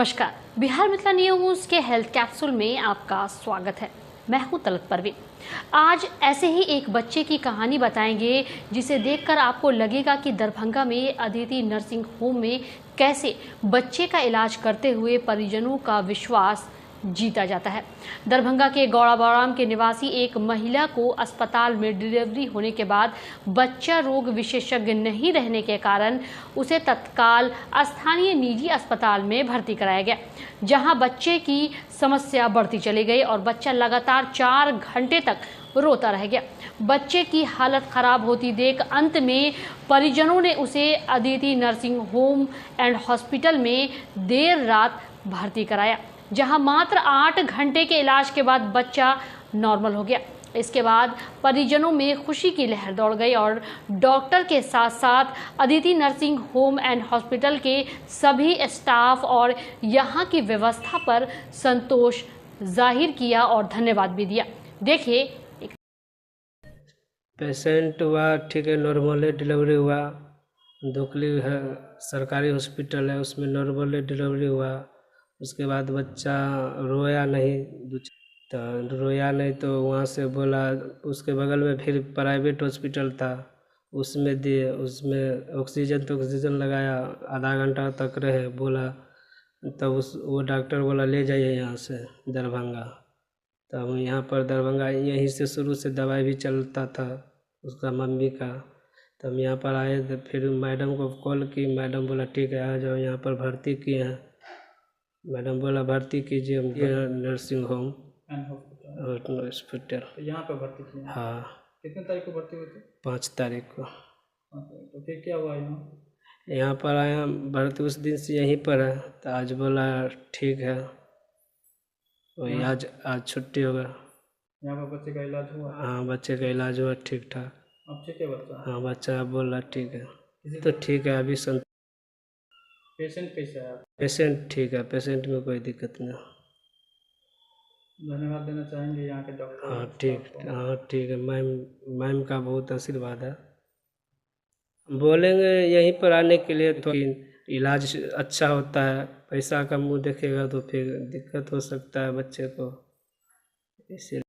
नमस्कार, बिहार मिथिला न्यूज के health capsule में आपका स्वागत है। मैं हूं तलत परवीन। आज ऐसे ही एक बच्चे की कहानी बताएंगे जिसे देखकर आपको लगेगा कि दरभंगा में अदिति नर्सिंग होम में कैसे बच्चे का इलाज करते हुए परिजनों का विश्वास जीता जाता है। दरभंगा के गौड़ाबौराम के निवासी एक महिला को अस्पताल में डिलीवरी होने के बाद बच्चा रोग विशेषज्ञ नहीं रहने के कारण उसे तत्काल स्थानीय निजी अस्पताल में भर्ती कराया गया, जहां बच्चे की समस्या बढ़ती चली गई और बच्चा लगातार 4 घंटे तक रोता रह गया। बच्चे की हालत खराब होती देख अंत में परिजनों ने उसे Aditi nursing home and hospital में देर रात भर्ती कराया, जहां मात्र 8 घंटे के इलाज के बाद बच्चा नॉर्मल हो गया। इसके बाद परिजनों में खुशी की लहर दौड़ गई और डॉक्टर के साथ साथ Aditi nursing home and hospital के सभी स्टाफ और यहां की व्यवस्था पर संतोष जाहिर किया और धन्यवाद भी दिया। देखिए। पेशेंट हुआ ठीक है, नॉर्मल डिलीवरी हुआ। दोकली है सरकारी हॉस्पिटल है, उसमें नॉर्मल डिलीवरी हुआ। उसके बाद बच्चा रोया नहीं, तो रोया नहीं तो वहाँ से बोला, उसके बगल में फिर प्राइवेट हॉस्पिटल था, उसमें दिए। उसमें ऑक्सीजन लगाया, आधा घंटा तक रहे। बोला तब वो डॉक्टर बोला ले जाइए यहाँ से दरभंगा। तब यहाँ पर दरभंगा यहीं से शुरू से दवाई भी चलता था उसका मम्मी का। तब यहाँ पर आए तो फिर मैडम को कॉल की, मैडम बोला ठीक है आ जाओ, यहाँ पर भर्ती किए हैं। मैडम बोला भर्ती कीजिए नर्सिंग होम हॉस्पिटल। यहाँ पे भर्ती किए? हाँ। कितने तारीख को भर्ती हुए थे? 5 तारीख को। तो फिर क्या हुआ यहाँ पर आया, भर्ती उस दिन से यहीं पर है। तो आज बोला ठीक है, वही आज छुट्टी होगा। यहाँ पर बच्चे का इलाज हुआ? हाँ, बच्चे का इलाज हुआ ठीक ठाक। अब ठीक है बच्चा? हाँ, बच्चा बोला ठीक है। तो ठीक है अभी पेशेंट कैसा है? पेशेंट ठीक है, पेशेंट में कोई दिक्कत नहीं। धन्यवाद देना चाहेंगे यहाँ के डॉक्टर? हाँ ठीक है। मैम का बहुत आशीर्वाद है। बोलेंगे यहीं पर आने के लिए, तो इलाज अच्छा होता है। पैसा का मुंह देखेगा तो फिर दिक्कत हो सकता है बच्चे को, इसलिए